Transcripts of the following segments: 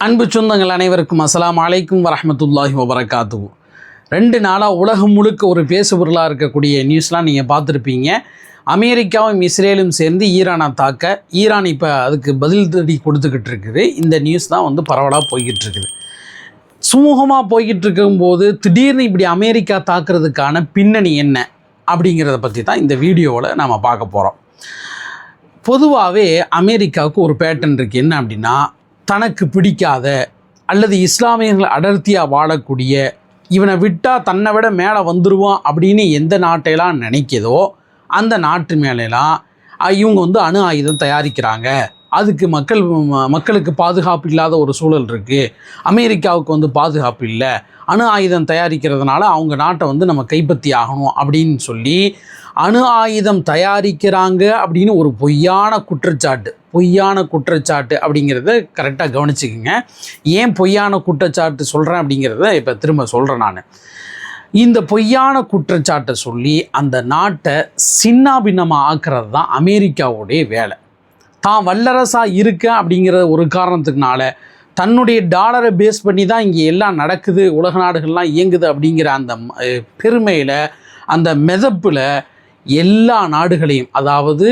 அன்பு சொந்தங்கள் அனைவருக்கும் அஸ்ஸலாமு அலைக்கும் வரஹ்மத்துல்லாஹி வபரகாத்துஹு. 2 நாளாக உலகம் முழுக்க ஒரு பேசுபொருளாக இருக்கக்கூடிய நியூஸ்லாம் நீங்கள் பார்த்துருப்பீங்க. அமெரிக்காவும் இஸ்ரேலும் சேர்ந்து ஈரானை தாக்க ஈரான் இப்போ அதுக்கு பதில் தடி கொடுத்துக்கிட்டு இருக்குது. இந்த நியூஸ் தான் பரவலாக போய்கிட்டு இருக்குது. சுமூகமாக போய்கிட்டு இருக்கும்போது திடீர்னு இப்படி அமெரிக்கா தாக்குறதுக்கான பின்னணி என்ன அப்படிங்கிறத பற்றி தான் இந்த வீடியோவில் நாம் பார்க்க போகிறோம். பொதுவாகவே அமெரிக்காவுக்கு ஒரு பேட்டர்ன் இருக்குது. என்ன அப்படின்னா, தனக்கு பிடிக்காத அல்லது இஸ்லாமியர்கள் அடர்த்தியாக வாழக்கூடிய, இவனை விட்டால் தன்னை விட மேலே வந்துடுவான் அப்படின்னு எந்த நாட்டையெல்லாம் நினைக்கிதோ அந்த நாட்டு மேலெல்லாம் இவங்க அணு ஆயுதம் தயாரிக்கிறாங்க. அதுக்கு மக்களுக்கு பாதுகாப்பு இல்லாத ஒரு சூழல் இருக்குது. அமெரிக்காவுக்கு பாதுகாப்பு இல்லை, அணு ஆயுதம் தயாரிக்கிறதுனால அவங்க நாட்டை நம்ம கைப்பற்றி ஆகணும் அப்படின்னு சொல்லி அணு ஆயுதம் தயாரிக்கிறாங்க அப்படின்னு ஒரு பொய்யான குற்றச்சாட்டு அப்படிங்கிறத கரெக்டாக கவனிச்சுக்கோங்க. ஏன் பொய்யான குற்றச்சாட்டு சொல்கிறேன் அப்படிங்கிறத இப்போ திரும்ப சொல்கிறேன். நான் இந்த பொய்யான குற்றச்சாட்டை சொல்லி அந்த நாட்டை சின்னாபின்னமாக ஆக்கிறது தான் அமெரிக்காவுடைய வேலை. தான் வல்லரசாக இருக்க அப்படிங்கிற ஒரு காரணத்துக்குனால தன்னுடைய டாலரை பேஸ் பண்ணி தான் இங்கே எல்லாம் நடக்குது, உலக நாடுகள்லாம் இயங்குது அப்படிங்கிற அந்த பெருமையில், அந்த மிதப்பில் எல்லா நாடுகளையும், அதாவது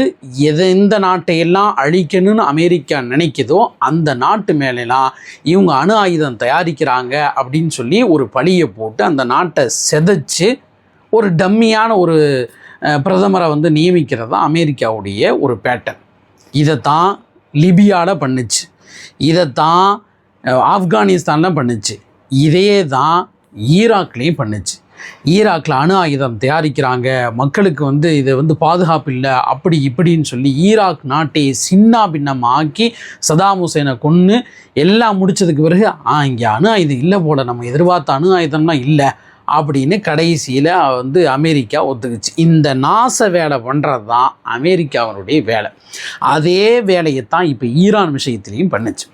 எந்த நாட்டையெல்லாம் அழிக்கணும்னு அமெரிக்கா நினைக்குதோ அந்த நாட்டு மேலெல்லாம் இவங்க அணு ஆயுதம் தயாரிக்கிறாங்க அப்படின்னு சொல்லி ஒரு பழியை போட்டு அந்த நாட்டை செதைச்சு ஒரு டம்மியான ஒரு பிரதமரை நியமிக்கிறது தான் அமெரிக்காவுடைய ஒரு பேட்டர்ன். இதைத்தான் லிபியாவில் பண்ணுச்சு, இதைத்தான் ஆப்கானிஸ்தானில் பண்ணுச்சு, இதையே தான் ஈராக்லேயும் பண்ணுச்சு. ஈராக்கில் அணு ஆயுதம் தயாரிக்கிறாங்க, மக்களுக்கு இது பாதுகாப்பு இல்லை அப்படி இப்படின்னு சொல்லி ஈராக் நாட்டை சின்ன பின்னமாக ஆக்கி சதாம் ஹுசைனை கொன்று எல்லாம் முடித்ததுக்கு பிறகு இங்கே அணு ஆயுதம் இல்லை போல், நம்ம எதிர்பார்த்த அணு ஆயுதம்லாம் இல்லை அப்படின்னு கடைசியில் அமெரிக்கா ஒத்துக்குச்சு. இந்த நாச வேலை பண்ணுறது தான் அமெரிக்காவினுடைய வேலை. அதே வேலையை தான் இப்போ ஈரான் விஷயத்துலேயும் பண்ணுச்சு.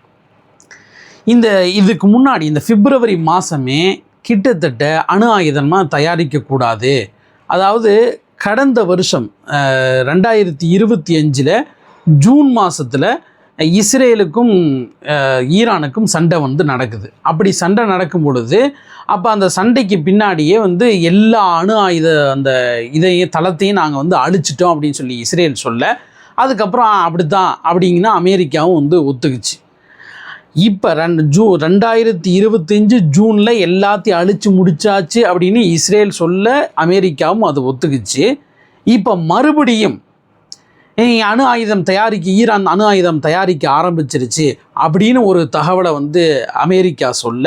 இதுக்கு முன்னாடி இந்த பிப்ரவரி மாதமே கிட்டத்தட்ட அணு ஆயுதமாக தயாரிக்கக்கூடாது, அதாவது கடந்த வருஷம் 2025 ஜூன் மாதத்தில் இஸ்ரேலுக்கும் ஈரானுக்கும் சண்டை நடக்குது. அப்படி சண்டை நடக்கும் பொழுது அப்போ அந்த சண்டைக்கு பின்னாடியே எல்லா அணு ஆயுத அந்த இதையும் தளத்தையும் நாங்கள் அழிச்சிட்டோம் அப்படின்னு சொல்லி இஸ்ரேல் சொல்ல, அதுக்கப்புறம் அப்படித்தான் அப்படிங்கன்னா அமெரிக்காவும் ஒத்துக்குச்சு. இப்போ 2025 ஜூனில் எல்லாத்தையும் அழித்து முடிச்சாச்சு அப்படின்னு இஸ்ரேல் சொல்ல அமெரிக்காவும் அது ஒத்துக்குச்சு. இப்போ மறுபடியும் அணு ஆயுதம் தயாரிக்க ஈரான் அணு ஆயுதம் தயாரிக்க ஆரம்பிச்சிருச்சு அப்படின்னு ஒரு தகவலை அமெரிக்கா சொல்ல,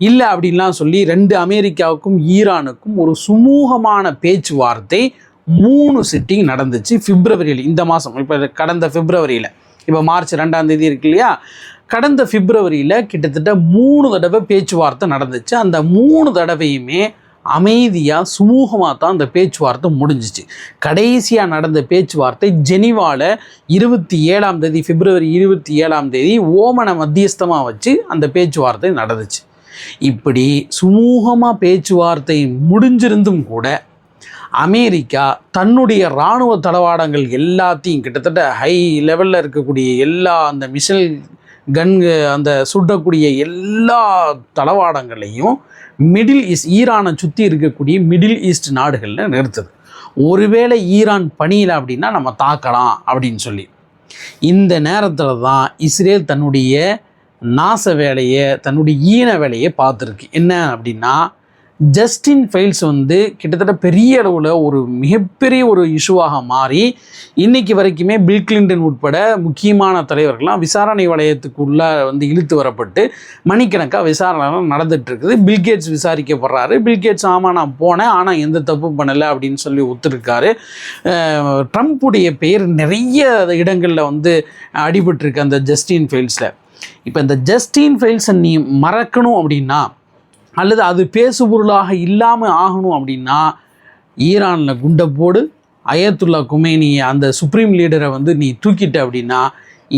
இல்லை அப்படின்லாம் சொல்லி 2 அமெரிக்காவுக்கும் ஈரானுக்கும் ஒரு சுமூகமான பேச்சுவார்த்தை 3 சிட்டிங் நடந்துச்சு பிப்ரவரியில். இந்த மாதம் இப்போ கடந்த பிப்ரவரியில், இப்போ மார்ச் 2ஆம் தேதி இருக்கு இல்லையா, கடந்த பிப்ரவரியில் கிட்டத்தட்ட 3 தடவை பேச்சுவார்த்தை நடந்துச்சு. அந்த 3 தடவையுமே அமைதியாக சுமூகமாக தான் அந்த பேச்சுவார்த்தை முடிஞ்சிச்சு. கடைசியாக நடந்த பேச்சுவார்த்தை ஜெனீவாவில் 27ஆம் தேதி, பிப்ரவரி 27ஆம் தேதி ஓமனை மத்தியஸ்தமாக வச்சு அந்த பேச்சுவார்த்தை நடந்துச்சு. இப்படி சுமூகமாக பேச்சுவார்த்தை முடிஞ்சிருந்தும் கூட அமெரிக்கா தன்னுடைய இராணுவ தளவாடங்கள் எல்லாத்தையும், கிட்டத்தட்ட ஹை லெவலில் இருக்கக்கூடிய எல்லா அந்த மிசைல் கன்கு அந்த சுடக்கூடிய எல்லா தளவாடங்களையும் ஈரானை சுற்றி இருக்கக்கூடிய மிடில் ஈஸ்ட் நாடுகளில் நிறுத்துது. ஒருவேளை ஈரான் பணியில் அப்படின்னா நம்ம தாக்கலாம் அப்படின்னு சொல்லி. இந்த நேரத்தில் தான் இஸ்ரேல் தன்னுடைய நாச வேலையை, தன்னுடைய ஈன வேலையை பார்த்துருக்கு. என்ன அப்படின்னா, ஜஸ்டின் ஃபைல்ஸ் கிட்டத்தட்ட பெரிய அளவில் ஒரு மிகப்பெரிய ஒரு இஷ்யூவாக மாறி இன்றைக்கி வரைக்குமே பில் கிளின்டன் உட்பட முக்கியமான தலைவர்கள்லாம் விசாரணை வளையத்துக்குள்ளே இழுத்து வரப்பட்டு மணிக்கணக்காக விசாரணைலாம் நடந்துகிட்ருக்குது. பில்கேட்ஸ் விசாரிக்கப்படுறாரு. பில்கேட்ஸ் ஆமாம் நான் போனேன், ஆனால் எந்த தப்பு பண்ணலை அப்படின்னு சொல்லி ஒத்துருக்காரு. ட்ரம்ப்புடைய பெயர் நிறைய இடங்களில் அடிபட்டிருக்கு அந்த ஜஸ்டின் ஃபைல்ஸில். இப்போ இந்த ஜஸ்டின் ஃபைல்ஸை நீ மறக்கணும் அப்படின்னா, அல்லது அது பேசுபொருளாக இல்லாமல் ஆகணும் அப்படின்னா, ஈரானில் குண்டை போடு, அயத்துல்லா குமேனி அந்த சுப்ரீம் லீடரை நீ தூக்கிட்ட அப்படின்னா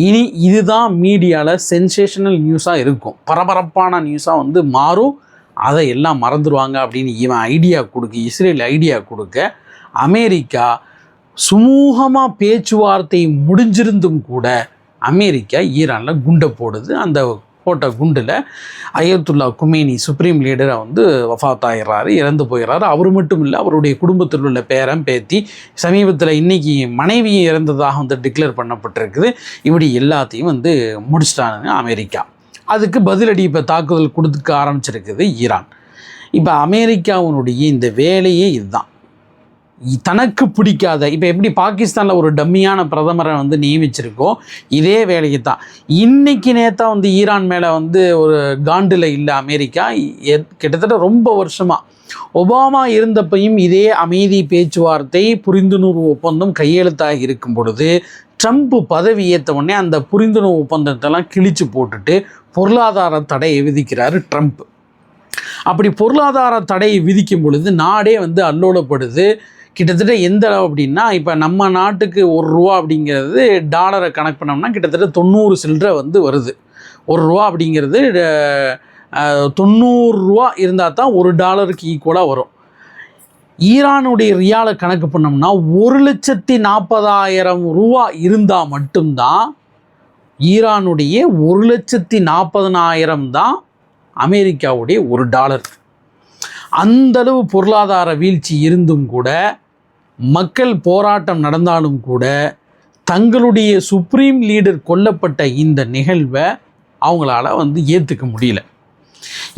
இனி இதுதான் மீடியாவில் சென்சேஷனல் நியூஸாக இருக்கும், பரபரப்பான நியூஸாக மாறும். அதை எல்லாம் மறந்துடுவாங்க அப்படின்னு இஸ்ரேல் ஐடியா கொடுக்க அமெரிக்கா சுமூகமாக பேச்சுவார்த்தை முடிஞ்சிருந்தும் கூட அமெரிக்கா ஈரானில் குண்டை போடுது. அந்த போட்ட குண்டில் அயத்துல்லா குமேனி சுப்ரீம் லீடரை வந்து வஃபாத் ஆகிறாரு, இறந்து போயிடுறாரு. அவர் மட்டும் இல்லை, அவருடைய குடும்பத்தில் உள்ள பேரன் பேத்தி, சமீபத்தில் இன்றைக்கி மனைவியும் இறந்ததாக வந்து டிக்ளேர் பண்ணப்பட்டிருக்குது. இப்படி எல்லாத்தையும் வந்து முடிச்சிட்டானுங்க அமெரிக்கா. அதுக்கு பதிலடி இப்போ தாக்குதல் கொடுக்க ஆரம்பிச்சிருக்குது ஈரான். இப்போ அமெரிக்காவினுடைய இந்த வேலையே இதுதான். தனக்கு பிடிக்காத, இப்போ எப்படி பாகிஸ்தானில் ஒரு டம்மியான பிரதமரை வந்து நியமிச்சிருக்கோ இதே வேலைக்கு தான் இன்றைக்கி நேற்றா வந்து ஈரான் மேலே வந்து ஒரு காண்டில் இல்லை அமெரிக்கா. கிட்டத்தட்ட ரொம்ப வருஷமாக ஒபாமா இருந்தப்பையும் இதே அமைதி பேச்சுவார்த்தை புரிந்துணர்வு ஒப்பந்தம் கையெழுத்தாக இருக்கும் பொழுது ட்ரம்ப் பதவி ஏற்ற உடனே அந்த புரிந்துணர்வு ஒப்பந்தத்தெல்லாம் கிழிச்சு போட்டுட்டு பொருளாதார தடையை விதிக்கிறாரு ட்ரம்ப். அப்படி பொருளாதார தடையை விதிக்கும் பொழுது நாடே வந்து அல்லோலப்படுது. கிட்டத்தட்ட எந்த அளவு அப்படின்னா, இப்போ நம்ம நாட்டுக்கு $1 அப்படிங்கிறது டாலரை கணக்கு பண்ணோம்னா கிட்டத்தட்ட 90 சில்லரை வந்து வருது. $1 அப்படிங்கிறது 90 ரூபா இருந்தால் தான் $1 ஈக்குவலாக வரும். ஈரானுடைய ரியாலை கணக்கு பண்ணோம்னா 1,40,000 இருந்தால் மட்டும்தான் ஈரானுடைய 1,40,000 தான் அமெரிக்காவுடைய $1. அந்தளவு பொருளாதார வீழ்ச்சி இருந்தும் கூட, மக்கள் போராட்டம் நடந்தாலும் கூட, தங்களுடைய சுப்ரீம் லீடர் கொல்லப்பட்ட இந்த நிகழ்வை அவங்களால வந்து ஏற்றுக்க முடியல.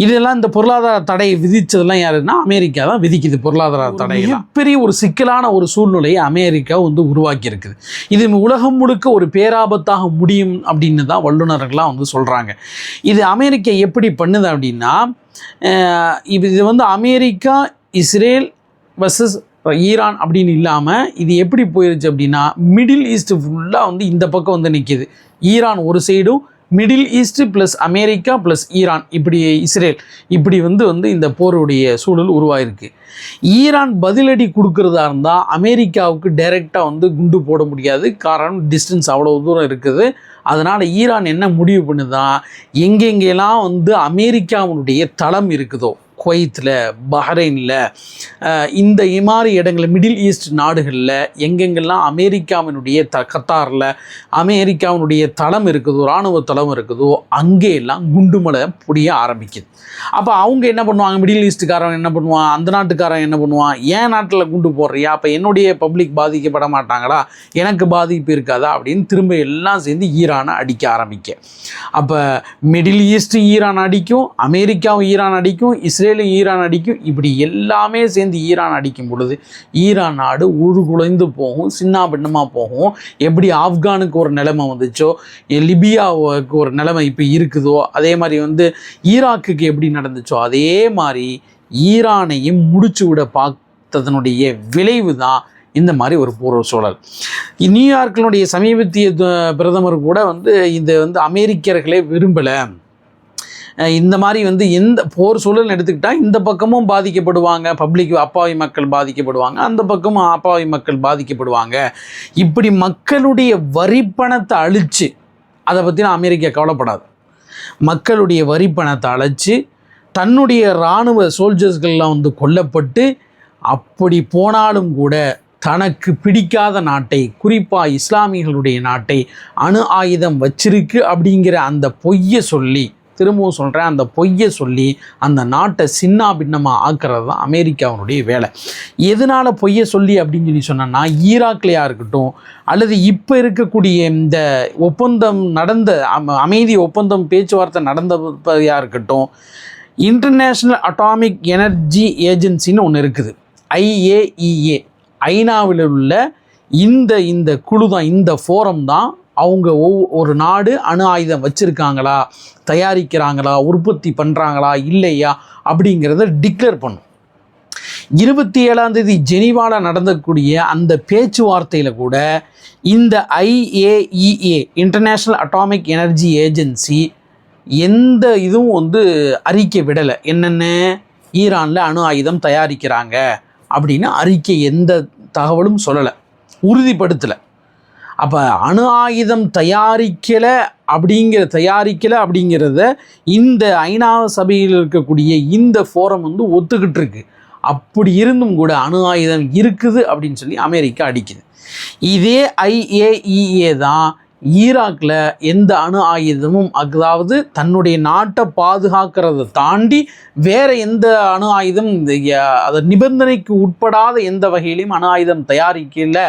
இதெல்லாம் இந்த பொருளாதார தடையை விதித்ததெல்லாம் யாருன்னா அமெரிக்கா தான் விதிக்குது. பொருளாதார தடையெல்லாம் பெரிய ஒரு சிக்கலான ஒரு சூழ்நிலையை அமெரிக்கா வந்து உருவாக்கி இருக்குது. இது உலகம் முழுக்க ஒரு பேராபத்தாக முடியும் அப்படின்னு தான் வல்லுநர்கள்லாம் வந்து சொல்கிறாங்க. இது அமெரிக்கா எப்படி பண்ணுது அப்படின்னா, இது வந்து அமெரிக்கா இஸ்ரேல் வர்சஸ் ஈரான் அப்படின்னு இல்லாமல் இது எப்படி போயிருச்சு அப்படின்னா, மிடில் ஈஸ்ட் ஃபுல்லாக வந்து இந்த பக்கம் வந்து நிற்கிது. ஈரான் ஒரு சைடும், middle east plus America plus Iran, இப்படி இஸ்ரேல், இப்படி வந்து இந்த போருடைய சூழல் உருவாயிருக்கு. ஈரான் பதிலடி கொடுக்குறதா இருந்தால் அமெரிக்காவுக்கு டைரெக்டாக வந்து குண்டு போட முடியாது. காரணம், டிஸ்டன்ஸ் அவ்வளோ தூரம் இருக்குது. அதனால் ஈரான் என்ன முடிவு பண்ணுதான், எங்கெங்கெல்லாம் வந்து அமெரிக்காவுடைய தளம் இருக்குதோ, குவைத்தில், பஹ்ரைனில், இந்த மாதிரி இடங்களில், மிடில் ஈஸ்ட் நாடுகளில் எங்கெங்கெல்லாம் அமெரிக்காவினுடைய கத்தாரில் அமெரிக்காவினுடைய தளம் இருக்குதோ, இராணுவ தளம் இருக்குதோ, அங்கேயெல்லாம் குண்டுமலை புரிய ஆரம்பிக்குது. அப்போ அவங்க என்ன பண்ணுவாங்க, மிடில் ஈஸ்ட்டுக்காரன் என்ன பண்ணுவான், அந்த நாட்டுக்காரன் என்ன பண்ணுவான், ஏன் நாட்டில் குண்டு போடுறியா, அப்போ என்னுடைய பப்ளிக் பாதிக்கப்பட மாட்டாங்களா, எனக்கு பாதிப்பு இருக்காதா அப்படின்னு திரும்ப எல்லாம் சேர்ந்து ஈரானை அடிக்க ஆரம்பிக்க. அப்போ மிடில் ஈஸ்ட்டு ஈரான் அடிக்கும், அமெரிக்காவும் ஈரான் அடிக்கும், இஸ்ரேலும் ஈரான் அடிக்கும். இப்படி எல்லாமே சேர்ந்து ஈரான் அடிக்கும் பொழுது ஈரான் நாடு உருகுலைந்து போகும், சின்ன பின்னமாக போகும். எப்படி ஆப்கானுக்கு ஒரு நிலைமை வந்துச்சோ, லிபியாவுக்கு ஒரு நிலைமை இப்போ இருக்குதோ, அதே மாதிரி வந்து ஈராக்குக்கு எப்படி நடந்துச்சோ, அதே மாதிரி ஈரானையும் முடிச்சு விட பார்த்ததனுடைய விளைவு தான் இந்த மாதிரி ஒரு போர் சூழல். நியூயார்க்கினுடைய சமீபத்திய பிரதமர் கூட வந்து இது வந்து அமெரிக்கர்களே விரும்பலை, இந்த மாதிரி வந்து எந்த போர் சூழல் எடுத்துக்கிட்டால் இந்த பக்கமும் பாதிக்கப்படுவாங்க, பப்ளிக் அப்பாவி மக்கள் பாதிக்கப்படுவாங்க, அந்த பக்கமும் அப்பாவி மக்கள் பாதிக்கப்படுவாங்க. இப்படி மக்களுடைய வரிப்பணத்தை அழித்து, அதை பற்றினா அமெரிக்கா கவலைப்படாது. மக்களுடைய வரிப்பணத்தை அழித்து தன்னுடைய இராணுவ சோல்ஜர்ஸ்கள்லாம் வந்து கொல்லப்பட்டு, அப்படி போனாலும் கூட தனக்கு பிடிக்காத நாட்டை, குறிப்பாக இஸ்லாமியர்களுடைய நாட்டை அணு ஆயுதம் வச்சிருக்கு அப்படிங்கிற அந்த பொய்யை சொல்லி, திரும்பவும் சொல்கிறேன், அந்த பொய்யை சொல்லி அந்த நாட்டை சின்ன பின்னமாக ஆக்கிறது தான் அமெரிக்காவினுடைய வேலை. எதனால் பொய்யை சொல்லி அப்படின்னு சொல்லி சொன்னோன்னா, ஈராக்லையாக இருக்கட்டும், அல்லது இப்போ இருக்கக்கூடிய இந்த ஒப்பந்தம் நடந்த அமைதி ஒப்பந்தம் பேச்சுவார்த்தை நடந்ததாக இருக்கட்டும், இன்டர்நேஷ்னல் அட்டாமிக் எனர்ஜி ஏஜென்சின்னு ஒன்று இருக்குது, IAEA, ஐநாவில் உள்ள இந்த குழு தான், இந்த ஃபோரம் தான் அவங்க ஒரு நாடு அணு ஆயுதம் வச்சுருக்காங்களா, தயாரிக்கிறாங்களா, உற்பத்தி பண்ணுறாங்களா இல்லையா அப்படிங்கிறத டிக்ளேர் பண்ணும். 27ஆம் தேதி ஜெனீவாவில் நடந்தக்கூடிய அந்த பேச்சுவார்த்தையில் கூட இந்த IAEA, international atomic energy agency, எந்த இதுவும் வந்து அறிக்கை விடலை. என்னென்ன, ஈரானில் அணு ஆயுதம் தயாரிக்கிறாங்க அப்படின்னு அறிக்கை எந்த தகவலும் சொல்லலை, உறுதிப்படுத்தலை. அப்போ அணு ஆயுதம் தயாரிக்கலை அப்படிங்கிறத இந்த ஐநா சபையில் இருக்கக்கூடிய இந்த ஃபோரம் வந்து ஒத்துக்கிட்டு இருக்கு. அப்படி இருந்தும் கூட அணு ஆயுதம் இருக்குது அப்படின்னு சொல்லி அமெரிக்கா அடிக்குது. இதே IAEA தான் ஈராக்கில் எந்த அணு ஆயுதமும், அதாவது தன்னுடைய நாட்டை பாதுகாக்கிறத தாண்டி வேற எந்த அணு ஆயுதம் அது நிபந்தனைக்கு உட்படாத எந்த வகையிலையும் அணு ஆயுதம் தயாரிக்கல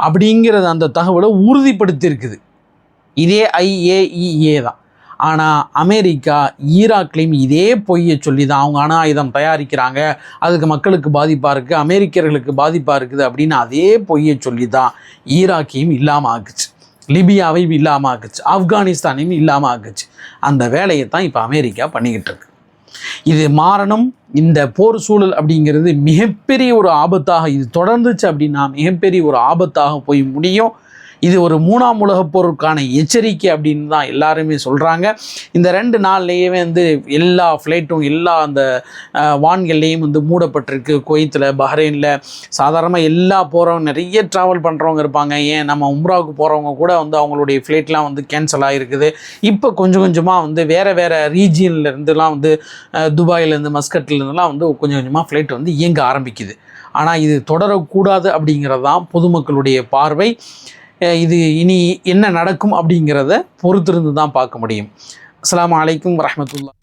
அப்படிங்கிறது அந்த தகவலை உறுதிப்படுத்தியிருக்குது. இதே IAEA தான். ஆனால் அமெரிக்கா ஈராக்லேயும் இதே பொய்யை சொல்லி தான் அவங்க அணு ஆயுதம் தயாரிக்கிறாங்க, அதுக்கு மக்களுக்கு பாதிப்பாக இருக்குது, அமெரிக்கர்களுக்கு பாதிப்பாக இருக்குது அப்படின்னு அதே பொய்யை சொல்லி தான் ஈராக்கையும் இல்லாமல் ஆக்குச்சு, லிபியாவையும் இல்லாமல் ஆக்குச்சு, ஆப்கானிஸ்தானையும் இல்லாமல் ஆக்குச்சு. அந்த வேலையை தான் இப்போ அமெரிக்கா பண்ணிக்கிட்டு இருக்கு. இது மாறணும். இந்த போர் சூழல் அப்படிங்கிறது மிகப்பெரிய ஒரு ஆபத்தாக இது தொடர்ந்துச்சு அப்படின்னா மிகப்பெரிய ஒரு ஆபத்தாக போய் முடியும். இது ஒரு 3ஆம் உலகப் போருக்கான எச்சரிக்கை அப்படின்னு தான் எல்லாருமே சொல்கிறாங்க. இந்த 2 நாள்லேயே வந்து எல்லா ஃப்ளைட்டும் எல்லா அந்த வான்கள்லேயும் வந்து மூடப்பட்டிருக்கு. குவைத்தில், பஹ்ரைனில் சாதாரணமாக எல்லா போகிறவங்க நிறைய ட்ராவல் பண்ணுறவங்க இருப்பாங்க. ஏன் நம்ம உம்ராவுக்கு போகிறவங்க கூட வந்து அவங்களுடைய ஃப்ளைட்லாம் வந்து கேன்சல் ஆகிருக்குது. இப்போ கொஞ்சம் கொஞ்சமாக வந்து வேறு ரீஜியன்லேருந்துலாம் வந்து துபாயிலேருந்து, மஸ்கட்லேருந்துலாம் வந்து கொஞ்சம் கொஞ்சமாக ஃப்ளைட் வந்து இயங்க ஆரம்பிக்குது. ஆனால் இது தொடரக்கூடாது அப்படிங்கிறது தான் பொதுமக்களுடைய பார்வை. இது இனி என்ன நடக்கும் அப்படிங்கிறத பொறுத்திருந்து தான் பார்க்க முடியும். அஸ்ஸலாமு அலைக்கும் வரஹ்மத்துல்லாஹ்.